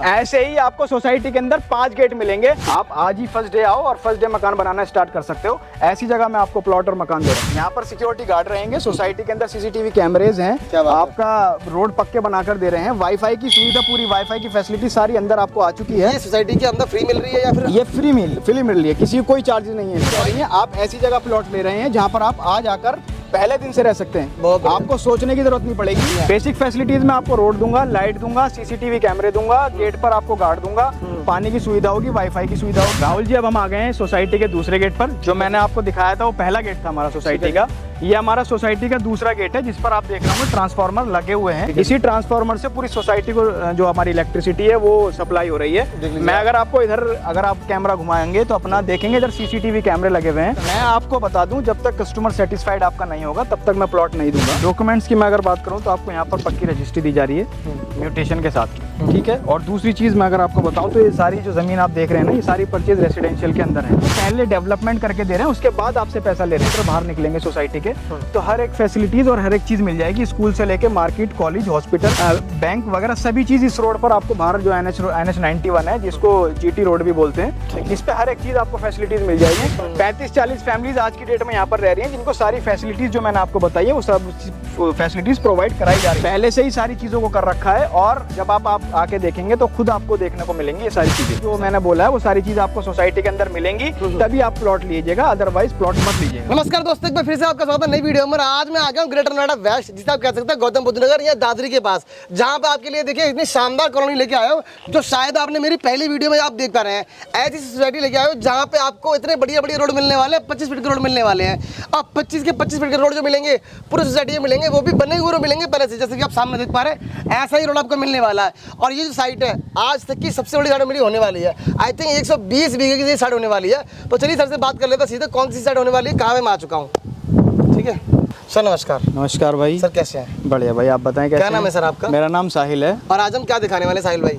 ऐसे ही आपको सोसाइटी के अंदर 5 गेट मिलेंगे। आप आज ही फर्स्ट डे आओ और फर्स्ट डे मकान बनाना स्टार्ट कर सकते हो। ऐसी जगह में आपको प्लॉट और मकान दे रहा हूँ। यहाँ पर सिक्योरिटी गार्ड रहेंगे, सोसाइटी के अंदर सीसीटीवी कैमरेज हैं, आपका रोड पक्के बनाकर दे रहे हैं, वाईफाई की सुविधा, पूरी वाईफाई की फैसिलिटी सारी अंदर आपको आ चुकी है। ये सोसाइटी के अंदर फ्री मिल रही है या फिर ये फ्री मिल रही है, किसी को कोई चार्ज नहीं है। आप ऐसी जगह प्लॉट ले रहे हैं जहाँ पर आप आ जाकर पहले दिन से रह सकते हैं। आपको सोचने की जरूरत नहीं पड़ेगी। बेसिक फैसिलिटीज में आपको रोड दूंगा, लाइट दूंगा, सीसीटीवी कैमरे दूंगा, गेट पर आपको गार्ड दूंगा, पानी की सुविधा होगी, वाईफाई की सुविधा होगी। राहुल जी, अब हम आ गए हैं सोसाइटी के दूसरे गेट पर। जो मैंने आपको दिखाया था वो पहला गेट था हमारा सोसाइटी का। ये हमारा सोसाइटी का दूसरा गेट है, जिस पर आप देख रहे होंगे ट्रांसफार्मर लगे हुए हैं। इसी ट्रांसफार्मर से पूरी सोसाइटी को जो हमारी इलेक्ट्रिसिटी है वो सप्लाई हो रही है। मैं अगर आपको इधर अगर आप कैमरा घुमाएंगे तो अपना देखेंगे इधर सीसीटीवी कैमरे लगे हुए हैं। मैं आपको बता दूं, जब तक कस्टमर सेटिस्फाइड आपका नहीं होगा तब तक मैं प्लॉट नहीं दूंगा। डॉक्यूमेंट्स की मैं अगर बात करूं तो आपको यहाँ पर पक्की रजिस्ट्री दी जा रही है म्यूटेशन के साथ, ठीक है। और दूसरी चीज मैं अगर आपको बताऊं तो ये सारी जो जमीन आप देख रहे हैं ना, ये सारी परचेज रेसिडेंशियल के अंदर है। पहले डेवलपमेंट करके दे रहे हैं, उसके बाद आपसे पैसा ले रहे हैं। तो बाहर निकलेंगे सोसाइटी के तो हर एक फैसिलिटीज और हर एक चीज मिल जाएगी, स्कूल से लेके मार्केट, कॉलेज, हॉस्पिटल, बैंक वगैरह सभी चीज इस रोड पर आपको बाहर जो NH 91 है, जिसको GT रोड भी बोलते हैं, इस पे हर एक चीज आपको फैसिलिटीज मिल जाएगी। 35-40 फैमिलीज आज की डेट में यहाँ पर रह रही हैं, जिनको सारी फैसिलिटीज जो मैंने आपको बताई है वो सब फैसिलिटीज प्रोवाइड कराई जा रही है। पहले से ही सारी चीजों को कर रखा है और जब आप आके देखेंगे तो खुद आपको देखने को मिलेंगी ये सारी चीजें। जो मैंने बोला है वो सारी चीज आपको सोसाइटी के अंदर मिलेंगी, तभी आप प्लॉट लीजिएगा, अदरवाइज प्लॉट मत लीजिएगा। नमस्कार दोस्तों, एक बार फिर से आपका स्वागत है नई वीडियो में। आज मैं आ गया हूँ ग्रेटर नोएडा वेस्ट, जिसे आप कह सकते हैं गौतम बुद्ध नगर या दादरी के पास, जहाँ पे आपके लिए देखिए इतनी शानदार कॉलोनी लेके आया हूँ, जो शायद आपने मेरी पहली वीडियो में आप देख पा रहे हैं। ऐसी सोसाइटी लेके आया हूँ जहाँ पे आपको इतने बढ़िया रोड मिलने वाले हैं, 25 फीट के रोड मिलने वाले हैं। अब 25 के 25 फीट के रोड जो मिलेंगे पूरी सोसाइटी में मिलेंगे, वो भी बने हुए मिलेंगे पहले से, जैसे कि आप सामने देख पा रहे हैं। ऐसा ही रोड आपको मिलने वाला है। और ये जो साइट है आज तक की सबसे बड़ी साइट मेरी होने वाली है। आई थिंक 120 बीघे की साइट होने वाली है। तो चलिए सर से बात कर लेते हैं सीधे, कौन सी साइट होने वाली है, कहाँ मैं आ चुका हूँ। ठीक है सर, नमस्कार। नमस्कार भाई। सर कैसे हैं? बढ़िया भाई, आप बताएं कैसे? क्या नाम है सर आपका? मेरा नाम साहिल है। और आज हम क्या दिखाने वाले साहिल भाई?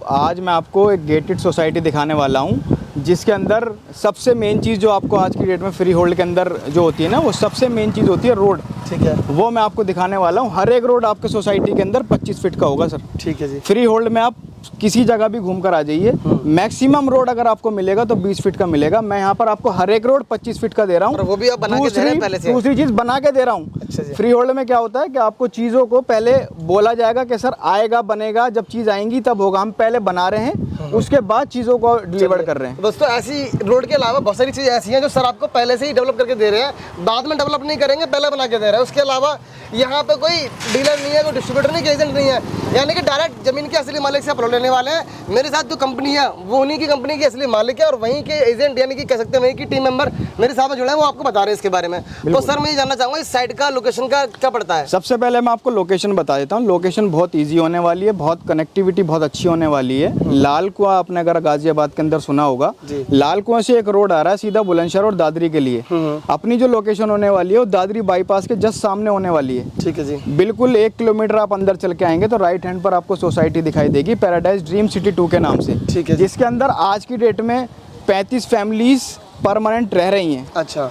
आज मैं आपको एक गेटेड सोसाइटी दिखाने वाला हूँ, जिसके अंदर सबसे मेन चीज़ जो आपको आज की डेट में फ्री होल्ड के अंदर जो होती है ना, वो सबसे मेन चीज़ होती है रोड। ठीक है, वो मैं आपको दिखाने वाला हूँ। हर एक रोड आपके सोसाइटी के अंदर 25 फीट का होगा सर। ठीक है जी। फ्री होल्ड में आप किसी जगह भी घूम कर आ जाइए। मैक्सिमम रोड अगर आपको मिलेगा तो 20 फीट का मिलेगा। मैं यहाँ पर आपको हर एक रोड 25 फीट का दे रहा हूँ। वो भी आप बना के दे रहे हैं पहले से? दूसरी चीज बना के दे रहा हूँ। अच्छा जी। फ्री होल्ड में क्या होता है कि आपको चीजों को पहले बोला जाएगा कि सर आएगा, बनेगा, जब चीज आएंगी तब होगा। हम पहले बना रहे हैं, उसके बाद चीजों को डिलीवर कर रहे हैं। दोस्तों ऐसी रोड के अलावा बहुत सारी चीज़ें ऐसी हैं जो सर आपको पहले से ही डेवलप करके दे रहे हैं, बाद में डेवलप नहीं करेंगे, पहले बना के दे रहे हैं। उसके अलावा यहाँ पे कोई डीलर नहीं है, कोई डिस्ट्रीब्यूटर नहीं, एजेंट नहीं है, यानी कि डायरेक्ट जमीन के असली मालिक से आप लेने वाले हैं। मेरे साथ जो कंपनी है वो उन्हीं की कंपनी की असली मालिक है और वहीं के एजेंट यानी कि कह सकते हैं वहीं की टीम मेंबर मेरे साथ में जुड़े हैं, वो आपको बता रहे हैं इसके बारे में। तो सर मैं ये जानना चाहूँगा इस साइट का लोकेशन का क्या पड़ता है? सबसे पहले मैं आपको लोकेशन बता देता हूँ। लोकेशन बहुत ईजी होने वाली है, बहुत कनेक्टिविटी बहुत अच्छी होने वाली है। लाल कुआं आपने अगर गाजियाबाद के अंदर सुना होगा, लाल कुआं से एक रोड आ रहा है सीधा बुलंदशहर और दादरी के लिए। अपनी जो लोकेशन होने वाली है वो दादरी बाईपास के जस्ट सामने होने वाली है। ठीक है जी। बिल्कुल 1 किलोमीटर आप अंदर चल के आएंगे तो राइट हैंड पर आपको सोसाइटी दिखाई देगी, पैराडाइज ड्रीम सिटी 2 के नाम से। ठीक है, जिसके अंदर आज की डेट में 35 फैमिलीज परमानेंट रह रही हैं। अच्छा,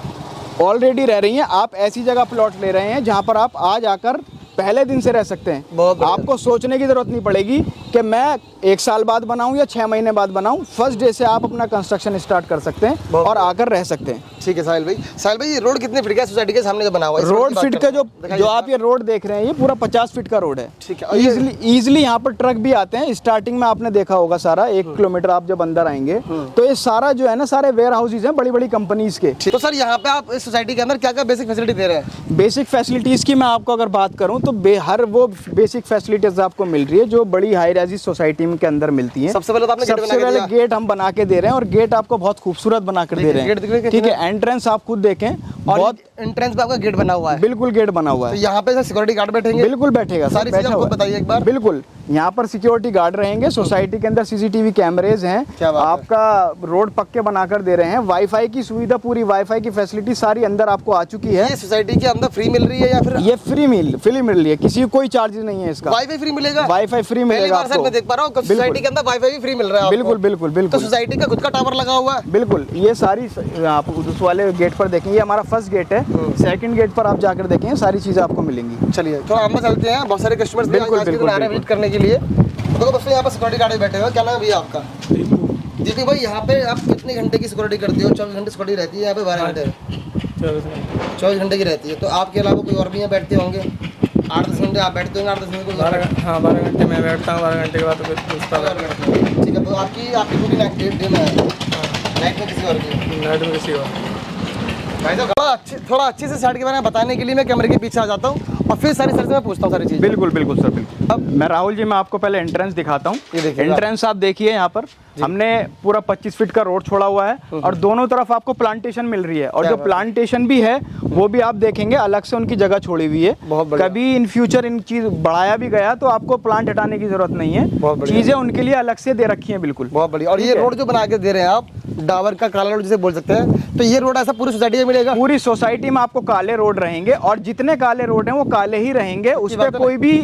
ऑलरेडी रह रही हैं। आप ऐसी जगह प्लॉट ले रहे हैं जहां पर आप आज आकर पहले दिन से रह सकते हैं। आपको सोचने की जरूरत नहीं पड़ेगी कि मैं 1 साल बाद बनाऊं या 6 महीने बाद बनाऊं। फर्स्ट डे से आप अपना कंस्ट्रक्शन स्टार्ट कर सकते हैं और आकर रह सकते हैं। ठीक है साहिल भाई, ये रोड कितने फीट का सोसाइटी के सामने जो बना हुआ है? रोड फीट का जो आप ये रोड देख रहे हैं, ये पूरा 50 फीट का रोड है। ठीक है। इजिली यहाँ पर ट्रक भी आते हैं। स्टार्टिंग में आपने देखा होगा सारा 1 किलोमीटर आप जब अंदर आएंगे तो ये सारा जो है ना, सारे वेयर हाउसेज हैं बड़ी बड़ी कंपनीज के। तो सर यहाँ पे आप इस सोसाइटी के अंदर क्या क्या बेसिक फैसिलिटी दे रहे हैं? बेसिक फैसिलिटीज की मैं आपको अगर बात करूं तो हर वो बेसिक फैसिलिटीज आपको मिल रही है जो बड़ी हाई राइज सोसाइटी के अंदर मिलती है। सबसे पहले तो आपने गेट हम बना के दे रहे हैं और गेट आपको बहुत खूबसूरत बना कर दे रहे हैं। ठीक है, एंट्रेंस आप खुद देखें, बहुत एंट्रेंस पे आपका गेट बना हुआ है। बिल्कुल गेट बना हुआ है। तो यहाँ पे सिक्योरिटी गार्ड बैठेंगे? बिल्कुल बैठेगा, सारी चीजें आपको बताइए एक बार। बिल्कुल, यहाँ पर सिक्योरिटी गार्ड रहेंगे। सोसाइटी के अंदर सीसीटीवी कैमरेज हैं। आपका रोड पक्के बनाकर दे रहे हैं। वाईफाई की सुविधा, पूरी वाईफाई की फैसिलिटी सारी अंदर आपको आ चुकी है। ये सोसाइटी के अंदर फ्री मिल रही है या फिर? ये फ्री मिल रही है, किसी को कोई चार्ज नहीं है इसका। वाईफाई फ्री मिलेगा? वाईफाई फ्री मिलेगा आपको। मैं देख पा रहा हूँ सोसाइटी के अंदर वाईफाई भी फ्री मिल रहा है। बिल्कुल। तो सोसाइटी का खुद का टावर लगा हुआ है? बिल्कुल। ये सारी आप उस वाले गेट पर देखेंगे, हमारा फर्स्ट गेट है। सेकंड गेट पर आप जाकर देखेंगे, सारी चीजें आपको मिलेंगी। चलिए तो हम चलते हैं, बहुत सारे कस्टमर्स विजिट करने के लिए। देखो दोस्तों यहाँ पर सिक्योरिटी गार्ड भी बैठे हुए हैं। क्या नाम है भैया आपका? दीपू भाई, यहाँ पे आप कितने घंटे की सिक्योरिटी करते हो? 24 घंटे सिक्योरिटी रहती है यहाँ पे? 12 घंटे? 24 घंटे की रहती है। तो आपके अलावा कोई और भी यहाँ बैठते होंगे? 8-10 घंटे आप बैठते होंगे? 8-10 घंटे? 12 घंटे मैं बैठता हूँ, 12 घंटे के बाद तो फिर दूसरा बैठता हूँ। ठीक है, तो आपकी ड्यूटी डे में है, नाइट में किसी और की? नाइट में किसी और। भाई साहब थोड़ा अच्छे से साइड के बारे में बताने के लिए मैं कैमरे के पीछे आ जाता हूँ और फिर सारी सर से मैं पूछता हूँ सारी चीज़। बिल्कुल बिल्कुल सर, बिल्कुल। अब मैं राहुल जी, मैं आपको पहले एंट्रेंस दिखाता हूँ। ये देखिए एंट्रेंस आप देखिए, यहाँ पर हमने पूरा 25 फीट का रोड छोड़ा हुआ है और दोनों तरफ आपको प्लांटेशन मिल रही है। और जो प्लांटेशन भी है वो भी आप देखेंगे अलग से उनकी जगह छोड़ी हुई है। बहुत बढ़िया। कभी इन फ्यूचर इन चीज बढ़ाया भी गया तो आपको प्लांट हटाने की जरूरत नहीं है, चीजें उनके लिए अलग से दे रखी है। बिल्कुल बहुत बढ़िया। और ये रोड जो बना के दे रहे हैं आप, डाबर का काला रोड जिसे बोल सकते हैं, तो ये रोड ऐसा पूरी सोसाइटी में मिलेगा? पूरी सोसाइटी में आपको काले रोड रहेंगे और जितने काले रोड हैं वो काले ही रहेंगे। उस पर कोई भी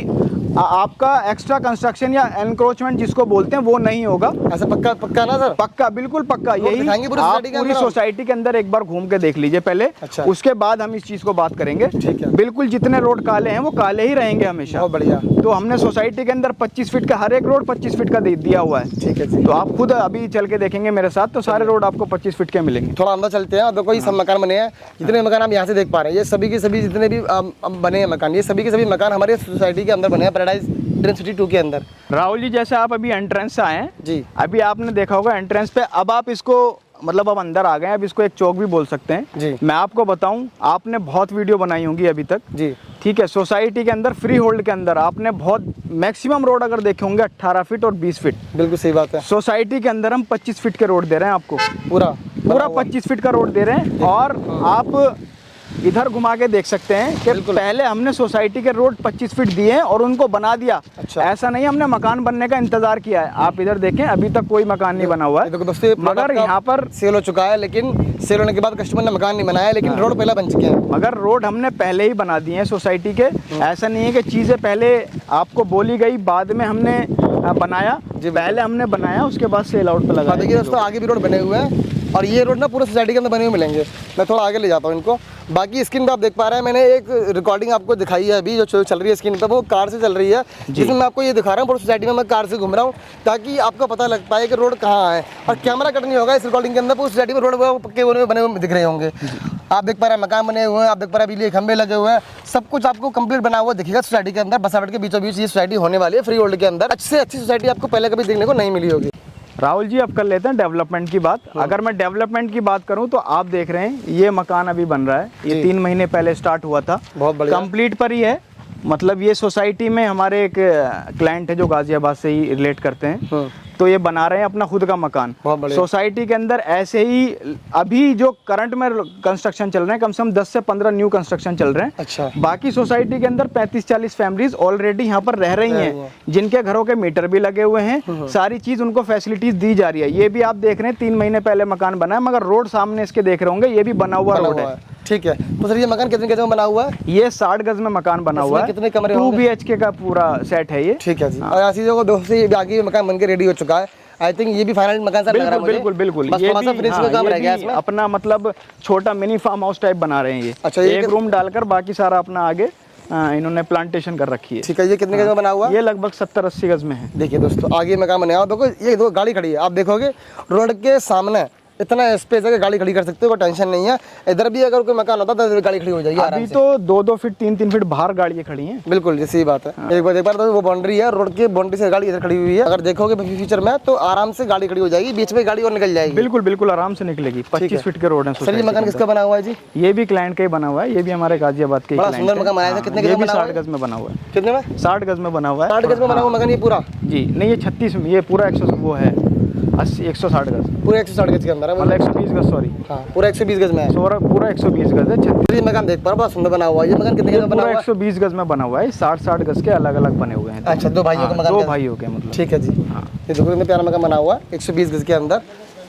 आपका एक्स्ट्रा कंस्ट्रक्शन या एनक्रोचमेंट जिसको बोलते हैं वो नहीं होगा। ऐसा पक्का पक्का ना सर? पक्का, बिल्कुल पक्का। यही आप पूरी सोसाइटी के अंदर एक बार घूम के देख लीजिए पहले। अच्छा। उसके बाद हम इस चीज को बात करेंगे। ठीक है। बिल्कुल जितने रोड काले हैं वो काले ही रहेंगे हमेशा। बहुत बढ़िया। तो हमने सोसाइटी के अंदर 25 फीट का, हर एक रोड 25 फीट का दिया हुआ है। ठीक है जी। तो आप खुद अभी चल के देखेंगे मेरे साथ, तो सारे रोड आपको 25 फीट के मिलेंगे। थोड़ा अंदर चलते हैं। देखो ये सब मकान बने हैं, जितने मकान हम यहाँ से देख पा रहे हैं, ये सभी के सभी जितने भी बने हैं मकान, ये सभी के सभी मकान हमारे सोसाइटी के अंदर बने हैं, पैराडाइज ड्रीम सिटी 2 के अंदर। राहुल जी, जैसे आप अभी एंट्रेंस से आए हैं जी, अभी आपने देखा होगा एंट्रेंस पे, अब आप इसको मतलब अब अंदर आ गए हैं, अब इसको एक चौक भी बोल सकते हैं जी। मैं आपको बताऊं, आपने बहुत वीडियो बनाई होंगी अभी तक जी। ठीक है। सोसाइटी के अंदर फ्री होल्ड के अंदर आपने बहुत मैक्सिमम रोड अगर देखे होंगे 18 फीट और 20 फीट। बिल्कुल सही बात है। सोसाइटी के अंदर हम 25 फीट के रोड दे रहे हैं आपको, पूरा 25 फीट का रोड दे रहे हैं। और आप इधर घुमा के देख सकते हैं कि पहले हमने सोसाइटी के रोड 25 फीट दिए हैं और उनको बना दिया। अच्छा। ऐसा नहीं हमने मकान बनने का इंतजार किया है। आप इधर देखें, अभी तक कोई मकान नहीं बना हुआ है। देखो दोस्तों, मगर यहाँ पर सेल हो चुका है, लेकिन सेल होने के बाद कस्टमर ने मकान नहीं बनाया, लेकिन रोड पहले बन चुके हैं। मगर रोड हमने पहले ही बना दिए हैं सोसाइटी के। ऐसा नहीं है कि चीज़ें पहले आपको बोली गई बाद में हमने बनाया। पहले हमने बनाया, उसके बाद सेल आउट पे लगा। देखिए दोस्तों, आगे भी रोड बने हुए हैं और ये रोड ना पूरे सोसाइटी के अंदर बने हुए मिलेंगे। मैं थोड़ा आगे ले जाता हूँ इनको। बाकी स्क्रीन पे आप देख पा रहे हैं, मैंने एक रिकॉर्डिंग आपको दिखाई है अभी जो चल रही है स्क्रीन पे, वो कार से चल रही है, जिसमें मैं आपको ये दिखा रहा हूँ पूरी सोसाइटी में मैं कार से घूम रहा हूँ, ताकि आपको पता लग पाए कि रोड कहाँ है। और कैमरा कट नहीं होगा इस रिकॉर्डिंग के अंदर, पूरी सोसाइटी में रोड पक्के बने हुए दिख रहे होंगे। आप देख पा रहे हैं मकान बने हुए हैं, आप देख पा रहे हैं बिजली के खंभे लगे हुए हैं, सब कुछ आपको कंप्लीट बना हुआ दिखेगा सोसाइटी के अंदर। बसावट के बीचों बीच ये सोसाइटी होने वाली है फ्री होल्ड के अंदर। अच्छी से अच्छी सोसाइटी आपको पहले कभी देखने को नहीं मिली होगी। राहुल जी, अब कर लेते हैं डेवलपमेंट की बात। अगर मैं डेवलपमेंट की बात करूं तो आप देख रहे हैं ये मकान अभी बन रहा है, ये 3 महीने पहले स्टार्ट हुआ था। बहुत बढ़िया। कंप्लीट पर ही है। मतलब ये सोसाइटी में हमारे एक क्लाइंट है जो गाजियाबाद से ही रिलेट करते हैं, तो ये बना रहे हैं अपना खुद का मकान सोसाइटी के अंदर। ऐसे ही अभी जो करंट में कंस्ट्रक्शन चल रहे हैं, कम से कम 10 से 15 न्यू कंस्ट्रक्शन चल रहे हैं। अच्छा। बाकी सोसाइटी के अंदर 35-40 फैमिलीज ऑलरेडी यहाँ पर रह रही हैं, जिनके घरों के मीटर भी लगे हुए हैं, सारी चीज उनको फैसिलिटीज दी जा रही है। ये भी आप देख रहे हैं 3 महीने पहले मकान बना है, मगर रोड सामने इसके देख रहे होंगे, ये भी बना हुआ रोड है। ठीक है। तो सर ये मकान कितने गज में बना हुआ है? ये 60 गज में मकान बना हुआ है। कितने कमरे? 2 BHK का पूरा सेट है ये। ठीक है जी। और ऐसी जगह दोस्तों आगे मकान बनके रेडी हो चुका है। आई थिंक ये भी फाइनल मकान सा लग रहा है मुझे। बिल्कुल बिल्कुल। बस थोड़ा सा फिनिशिंग का काम रह गया इसमें। अपना मतलब छोटा मिनी फार्म हाउस टाइप बना रहे हैं ये। अच्छा, एक रूम डालकर बाकी सारा अपना आगे इन्होंने प्लांटेशन कर रखी है। ठीक है। ये कितने गज में बना हुआ है? ये लगभग 70-80 गज में है। देखिए दोस्तों, आगे मकान बना हुआ, देखो ये दो गाड़ी खड़ी है, आप देखोगे रोड के सामने इतना स्पेस है कि गाड़ी खड़ी कर सकते हो, कोई टेंशन नहीं है। इधर भी अगर कोई मकान होता तो गाड़ी खड़ी हो जाएगी अभी तो 2-2 फीट 3-3 फीट बाहर गाड़ियाँ खड़ी हैं। बिल्कुल ये सही बात है। एक बार तो वो बाउंड्री है, रोड के बाउंड्री से गाड़ी इधर खड़ी हुई है। अगर देखोगे फ्यूचर में तो आराम से गाड़ी खड़ी हो जाएगी, बीच में गाड़ी और निकल जाएगी। बिल्कुल बिल्कुल आराम से निकलेगी। 25 फीट के रोड है। सर ये मकान किसका बना हुआ है जी? ये भी क्लाइंट का ही बना हुआ है, ये भी हमारे गाजियाबाद के। बड़ा सुंदर मकान बनाया था। कितने गज में? 60 गज में बना हुआ है। कितने में? 60 गज में बना हुआ है। 60 गज में बना हुआ मकान ये पूरा? जी नहीं, ये 36 में, ये पूरा 100 वो है 160 गज। पूरा 160 गज के अंदर है, मतलब 120 गज, सॉरी। हाँ, पूरा 120 गज में है। पूरा 120 गज है। 36 मकान देख पा रहा, बहुत सुंदर बना हुआ है। ये मकान कितने गज में बना हुआ है? 120 गज में बना हुआ है। 60-60 गज के अलग अलग बने हुए हैं। अच्छा, 2 भाइयों का मकान? 2 भाइयों के मतलब। ठीक है जी। हाँ, ये देखो कितने प्यारा मकान बना हुआ है 120 गज के अंदर।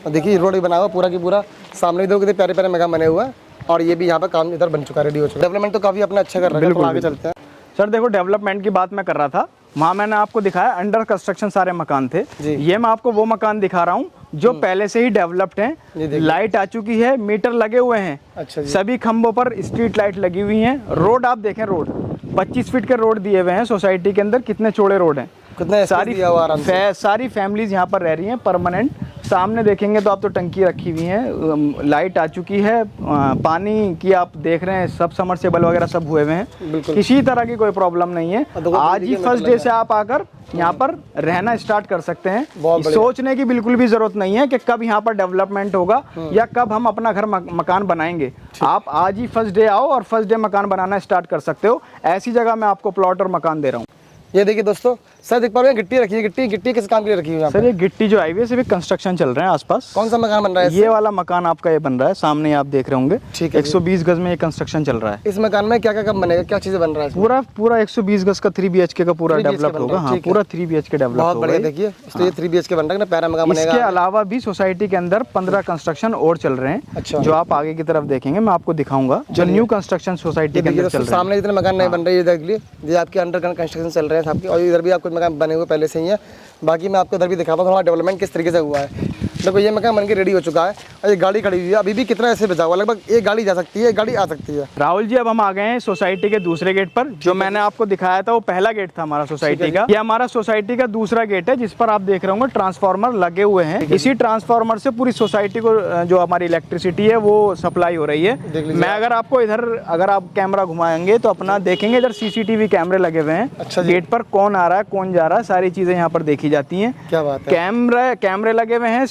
और देखिए रोड भी बना हुआ पूरा की पूरा, सामने देखो कितने प्यारे प्यारे मकान बने हुए हैं। और ये भी यहाँ पर काम इधर बन चुका है, रेडी हो चुका है। डेवलपमेंट तो काफी अपना अच्छा कर रहा है। तो आगे चलते हैं। सर देखो, डेवलपमेंट की बात मैं कर रहा था, वहाँ मैंने आपको दिखाया अंडर कंस्ट्रक्शन सारे मकान थे। ये मैं आपको वो मकान दिखा रहा हूँ जो पहले से ही डेवलप्ड हैं। लाइट आ चुकी है, मीटर लगे हुए हैं। अच्छा जी। सभी खंभों पर स्ट्रीट लाइट लगी हुई हैं। रोड आप देखें, रोड 25 फीट के रोड दिए हुए हैं सोसाइटी के अंदर। कितने चौड़े रोड हैं। कितना सारी दिया हुआ आराम से। सारी फैमिलीज यहाँ पर रह रही हैं परमानेंट। सामने देखेंगे तो आप तो टंकी रखी हुई है, लाइट आ चुकी है, पानी की आप देख रहे हैं सब समरसेबल वगैरह सब हुए हुए हैं, किसी तरह की कोई प्रॉब्लम नहीं है। आज ही फर्स्ट डे से आप आकर यहाँ पर रहना स्टार्ट कर सकते हैं। सोचने की बिल्कुल भी जरूरत नहीं है कि कब यहाँ पर डेवलपमेंट होगा या कब हम अपना घर मकान बनाएंगे। आप आज ही फर्स्ट डे आओ और फर्स्ट डे मकान बनाना स्टार्ट कर सकते हो। ऐसी जगह मैं आपको प्लॉट और मकान दे रहा हूँ। ये देखिए दोस्तों, सर देख पा रहे हैं गिट्टी रखी है। गिट्टी किस काम के लिए रखी हुई है? सर ये गिट्टी जो हाईवे से भी कंस्ट्रक्शन चल रहे हैं आसपास। कौन सा मकान बन रहा है? ये वाला मकान आपका ये बन रहा है, सामने आप देख रहे होंगे। ठीक है। 120 गज में ये कंस्ट्रक्शन चल रहा है। इस मकान में क्या क्या कब बनेगा, क्या चीजें बन रहा है? पूरा 120 गज का 3 BHK का पूरा डेवलप होगा। हाँ, पूरा 3 BHK डेवलप होगा। बहुत बढ़िया। देखिए तो ये 3 BHK बन रहा है ना, पैरा मकान बनेगा। इसके अलावा भी सोसाइटी के अंदर 15 कंस्ट्रक्शन और चल रहे हैं। अच्छा। जो आप आगे की तरफ देखेंगे मैं आपको दिखाऊंगा, जो न्यू कंस्ट्रक्शन सोसाइटी के अंदर चल रहे हैं। सामने जितने मकान नहीं बन रहे हैं देख लिए, ये आपके अंडर कंस्ट्रक्शन चल रहे हैं आपके, और इधर भी आपको मकान बने हुए पहले से ही है। बाकी मैं आपको इधर भी दिखाता हूँ हमारा डेवलपमेंट किस तरीके से हुआ है। देखो ये मकान बन के रेडी हो चुका है और ये गाड़ी खड़ी हुई है। अभी भी कितना ऐसे बचा हुआ, लगभग एक गाड़ी जा सकती है, एक गाड़ी आ सकती है। राहुल जी अब हम आ गए हैं सोसाइटी के दूसरे गेट पर। जो मैंने आपको दिखाया था वो पहला गेट था हमारा सोसाइटी का। ये हमारा सोसाइटी का दूसरा गेट है जिस पर आप देख रहे होंगे ट्रांसफार्मर लगे हुए हैं। इसी ट्रांसफार्मर से पूरी सोसाइटी को जो हमारी इलेक्ट्रिसिटी है वो सप्लाई हो रही है। मैं अगर आपको इधर अगर आप कैमरा घुमाएंगे तो अपना देखेंगे इधर CCTV कैमरे लगे हुए हैं। अच्छा। गेट पर कौन आ रहा है कौन जा रहा है सारी चीजें यहाँ पर देखी जाती हैं। क्या बात है। कैमरे लगे हुए हैं।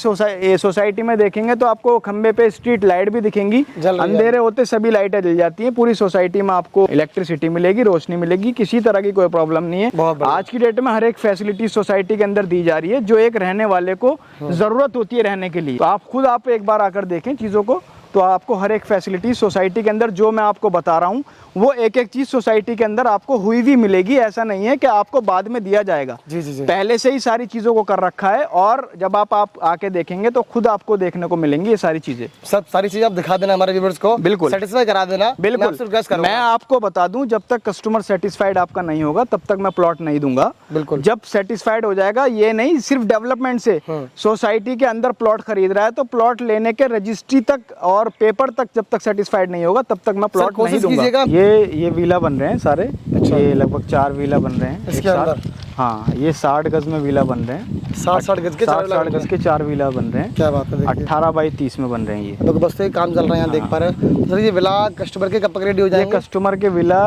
सोसाइटी में देखेंगे तो आपको खंबे पे स्ट्रीट लाइट भी दिखेंगी। अंधेरे होते सभी लाइटें जल जाती हैं। पूरी सोसाइटी में आपको इलेक्ट्रिसिटी मिलेगी, रोशनी मिलेगी, किसी तरह की कोई प्रॉब्लम नहीं है। आज की डेट में हर एक फैसिलिटी सोसाइटी के अंदर दी जा रही है जो एक रहने वाले को जरूरत होती है रहने के लिए। तो आप एक बार आकर देखें चीजों को, तो आपको हर एक फैसिलिटी सोसाइटी के अंदर जो मैं आपको बता रहा हूँ वो एक एक चीज सोसाइटी के अंदर आपको हुई भी मिलेगी। ऐसा नहीं है कि आपको बाद में दिया जाएगा। जी जी जी। पहले से ही सारी चीजों को कर रखा है और जब आप आके देखेंगे तो खुद आपको देखने को मिलेंगी ये सारी चीजें। सब सारी चीजें आप दिखा देना हमारे व्यूअर्स को, बिल्कुल सेटिस्फाई करा देना। बिल्कुल। मैं आपको बता दूं जब तक कस्टमर सेटिस्फाइड आपका नहीं होगा तब तक मैं प्लॉट नहीं दूंगा। बिल्कुल। जब सेटिस्फाइड हो जाएगा, ये नहीं सिर्फ डेवलपमेंट से सोसाइटी के अंदर प्लॉट खरीद रहा है तो प्लॉट लेने के रजिस्ट्री तक और पेपर तक जब तक सेटिस्फाइड नहीं होगा तब तक मैं प्लॉट नहीं दूंगा। ये विला बन रहे हैं सारे। अच्छा। ये लगभग 4 विला बन रहे हैं इसके अंदर। हाँ, ये 60 गज में विला बन रहे हैं। 60 गज के 60 गज के 4 विला बन रहे हैं। क्या बात है। 18 बाई 30 में बन रहे हैं ये। तो बस तो काम चल रहा है यहाँ देख पा रहे हैं। सर ये विला कस्टमर के कब तक रेडी हो जाएंगे? कस्टमर के विला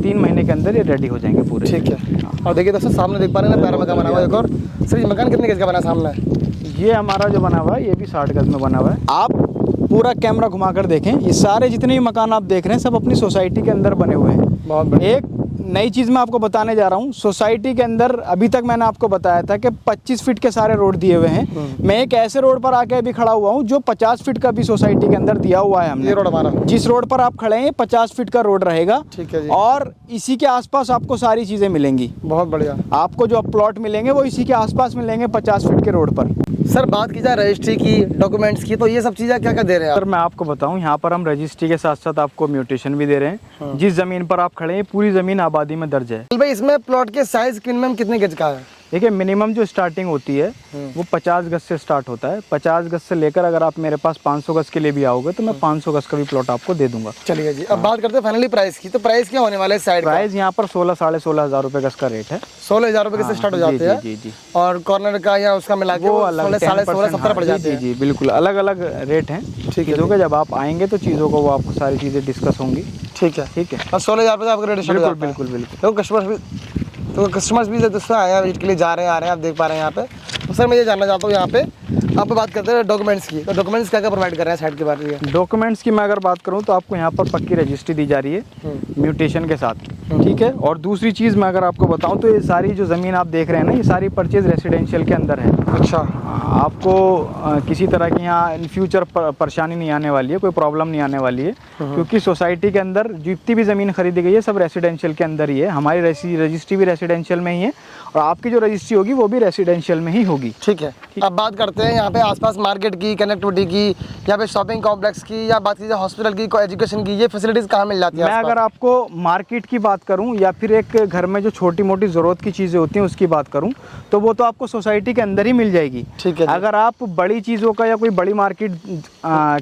3 महीने के अंदर ये रेडी हो जाएंगे पूरे। ठीक है। और देखिए दोस्तों सामने देख पा रहे हैं ना, पैरा मकान बना हुआ है एक और। सर ये मकान कितने गज का बना सामने? ये हमारा जो बना हुआ है ये भी 60 गज में बना हुआ है। आप पूरा कैमरा घुमाकर देखें, ये सारे जितने भी मकान आप देख रहे हैं सब अपनी सोसाइटी के अंदर बने हुए हैं। बहुत बढ़िया। एक नई चीज मैं आपको बताने जा रहा हूँ। सोसाइटी के अंदर अभी तक मैंने आपको बताया था कि 25 फीट के सारे रोड दिए हुए हैं। मैं एक ऐसे रोड पर आके अभी खड़ा हुआ हूँ जो 50 फीट का भी सोसाइटी के अंदर दिया हुआ है हमने। ये रोड हमारा, जिस रोड पर आप खड़े हैं 50 फीट का रोड रहेगा। ठीक है जी। और इसी के आसपास आपको सारी चीजें मिलेंगी। बहुत बढ़िया। आपको जो प्लॉट मिलेंगे वो इसी के आसपास मिलेंगे 50 फीट के रोड पर। सर बात की जाए रजिस्ट्री की, डॉक्यूमेंट्स की, तो ये सब चीज़ें क्या क्या दे रहे हैं? सर मैं आपको बताऊं, यहाँ पर हम रजिस्ट्री के साथ साथ आपको म्यूटेशन भी दे रहे हैं। जिस जमीन पर आप खड़े हैं पूरी जमीन आबादी में दर्ज है। भाई इसमें प्लॉट के साइज मिनिमम कितने गज का है? देखिए मिनिमम जो स्टार्टिंग होती है वो 50 गज से स्टार्ट होता है। 50 गज से लेकर अगर आप मेरे पास 500 गज के लिए भी आओगे तो मैं 500 गज का भी प्लॉट आपको दे दूंगा। चलिए जी। अब बात करते हैं फाइनली प्राइस की। तो प्राइस क्या होने वाला है साइड? प्राइस यहाँ पर 16 साढ़े 16 हज़ार रुपए गज का रेट है। 16,000 रुपए से स्टार्ट हो जाते हैं। जी जी। और कॉर्नर का या उसका मिला के वो अलग 16 17 पड़ जाते हैं। जी बिल्कुल अलग अलग रेट हैं चीज़ों के। जब आप आएंगे तो चीज़ों को वो आपको सारी चीज़ें डिस्कस होंगी। ठीक है। ठीक है। और 16,000 रुपए आपका रेट बिल्कुल बिल्कुल बिल्कुल। तो कस्टमर्स भी दोस्तों आया विजिट के लिए जा रहे हैं, आ रहे हैं, आप देख पा रहे हैं यहाँ पे। तो सर मैं ये जानना चाहता हूँ यहाँ पे आप बात करते हैं डॉक्यूमेंट्स की, तो डॉक्यूमेंट्स क्या क्या प्रोवाइड कर रहे हैं साइड के बारे में? डॉक्यूमेंट्स की मैं अगर बात करूँ तो आपको यहाँ पर पक्की रजिस्ट्री दी जा रही है म्यूटेशन के साथ। ठीक है। और दूसरी चीज़ मैं अगर आपको बताऊँ तो ये सारी जो ज़मीन आप देख रहे हैं ना ये सारी परचेज रेसिडेंशियल के अंदर है। अच्छा। आपको किसी तरह की यहाँ इन फ्यूचर परेशानी नहीं आने वाली है, कोई प्रॉब्लम नहीं आने वाली है, क्योंकि सोसाइटी के अंदर जितनी भी ज़मीन खरीदी गई है सब रेसिडेंशियल के अंदर ही है। हमारी रजिस्ट्री भी रेसिडेंशियल में ही है और आपकी जो रजिस्ट्री होगी वो भी रेसिडेंशियल में ही होगी। ठीक है। अब बात करते हैं यहाँ पे आसपास मार्केट की, कनेक्टिविटी की, यहाँ पे शॉपिंग कॉम्प्लेक्स की, या बात कीजिए हॉस्पिटल की, एजुकेशन की, ये फैसिलिटीज़ कहाँ मिल जाती है? मैं अगर आपको मार्केट की बात बात करूं या फिर एक घर में जो छोटी मोटी ज़रूरत की चीज़ें होती हैं उसकी बात करूं, तो वो तो आपको सोसाइटी के अंदर ही मिल जाएगी। ठीक है जी। अगर आप बड़ी चीज़ों का या कोई बड़ी मार्केट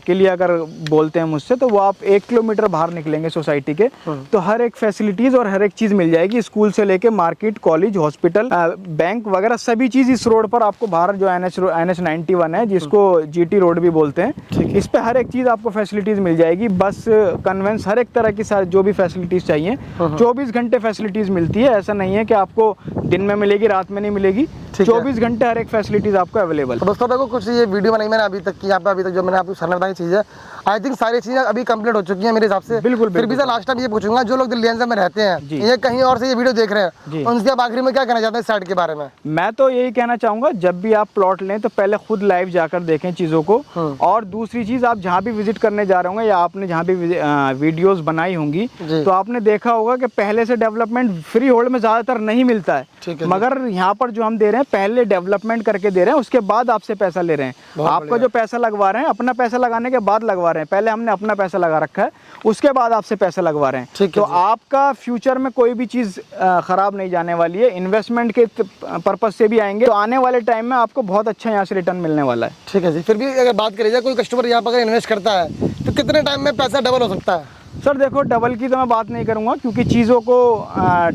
के लिए अगर बोलते हैं मुझसे, तो वो आप 1 किलोमीटर बाहर निकलेंगे सोसाइटी के, तो हर एक फैसिलिटीज़ और हर एक चीज़ मिल जाएगी। स्कूल से लेके मार्केट, कॉलेज, हॉस्पिटल, बैंक वगैरह सभी चीज़ इस रोड पर आपको बाहर जो NH 91 है, जिसको GT रोड भी बोलते हैं, इस पे हर एक चीज़ आपको फैसिलिटीज़ मिल जाएगी। बस, कन्वेंस, हर एक तरह की जो भी फैसिलिटीज़ चाहिए 24 घंटे फैसिलिटीज़ मिलती है। ऐसा नहीं है कि आपको दिन में मिलेगी, रात में नहीं मिलेगी। 24 घंटे हर एक फैसिलिटीज़ आपको अवेलेबल। तो दोस्तों देखो, कुछ ये वीडियो बनाई मैंने अभी तक की, यहाँ पे अभी तक जो मैंने आपको सामने बताई चीज़ है, आई थिंक सारी चीज़ें अभी कंप्लीट हो चुकी हैं मेरे हिसाब से। बिल्कुल। फिर भी सर लास्ट टाइम ये पूछूंगा, जो लोग दिल्ली एनसीआर में रहते हैं, ये कहीं और से ये वीडियो देख रहे हैं, उनसे आप आखिरी में क्या कहना चाहते हैं साइड के बारे में? मैं तो यही कहना चाहूँगा, जब भी आप प्लॉट लें तो पहले खुद लाइव जाकर देखें चीज़ों को। और दूसरी चीज़, आप जहाँ भी विजिट करने जा रहे होंगे या आपने जहाँ भी वीडियोस बनाई होंगी, तो आपने देखा होगा कि पहले से डेवलपमेंट फ्री होल्ड में ज़्यादातर नहीं मिलता है। मगर यहाँ पर जो हम दे रहे हैं, पहले डेवलपमेंट करके दे रहे हैं, उसके बाद आपसे पैसा ले रहे हैं। आपका जो पैसा लगवा रहे हैं, अपना पैसा लगाने के बाद लगवा रहे हैं। पहले हमने अपना पैसा लगा रखा है, उसके बाद आपसे पैसा लगवा रहे हैं। तो आपका फ्यूचर में कोई भी चीज़ खराब नहीं जाने वाली है। इन्वेस्टमेंट के पर्पज से भी आएंगे, तो आने वाले टाइम में आपको बहुत अच्छा यहाँ से रिटर्न मिलने वाला है। ठीक है जी। फिर भी अगर बात करें जाए, कोई कस्टमर यहाँ पर अगर इन्वेस्ट करता है तो कितने टाइम में पैसा डबल हो सकता है? सर देखो, डबल की तो मैं बात नहीं करूँगा, क्योंकि चीज़ों को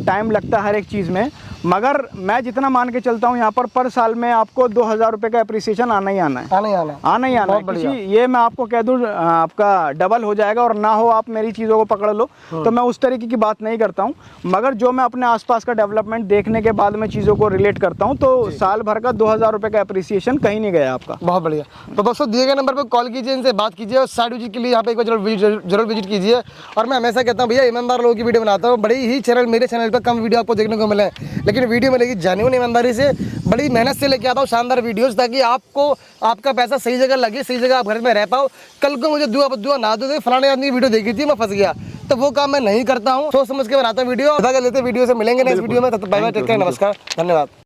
टाइम लगता है हर एक चीज़ में। मगर मैं जितना मान के चलता हूँ, यहाँ पर साल में आपको 2000 रुपये का एप्रिसिएशन आना ही आना है। आना ही आना है। किसी ये मैं आपको कह दूँ आपका डबल हो जाएगा और ना हो, आप मेरी चीज़ों को पकड़ लो, तो मैं उस तरीके की बात नहीं करता हूँ। मगर जो मैं अपने आसपास का डेवलपमेंट देखने के बाद में चीज़ों को रिलेट करता हूँ, तो साल भर का 2000 रुपये का एप्रिसिएशन कहीं नहीं गया आपका। बहुत बढ़िया। तो दोस्तों दिए गए नंबर पर कॉल कीजिए, इनसे बात कीजिए और साइड विजिट के लिए यहाँ पे एक बार जरूर विजिट कीजिए। और मैं हमेशा कहता हूँ भैया, ईमानदार लोगों की वीडियो बनाता हूँ। बड़ी ही चैनल, मेरे चैनल पर कम वीडियो आपको देखने को मिले, लेकिन वीडियो मिलेगी जेन्युइन ईमानदारी से, बड़ी मेहनत से लेके आता हूँ शानदार वीडियोस, ताकि आपको आपका पैसा सही जगह लगे, सही जगह आप घर में रह पाओ। कल को मुझे दुआ ना दो, फलाने आदमी की वीडियो देखी थी मैं फंस गया, तो वो काम मैं नहीं करता हूँ। सोच समझ के बनाता हूँ वीडियो। वीडियो से मिलेंगे नेक्स्ट वीडियो में। तब तक बाय बाय, टेक केयर, नमस्कार, धन्यवाद।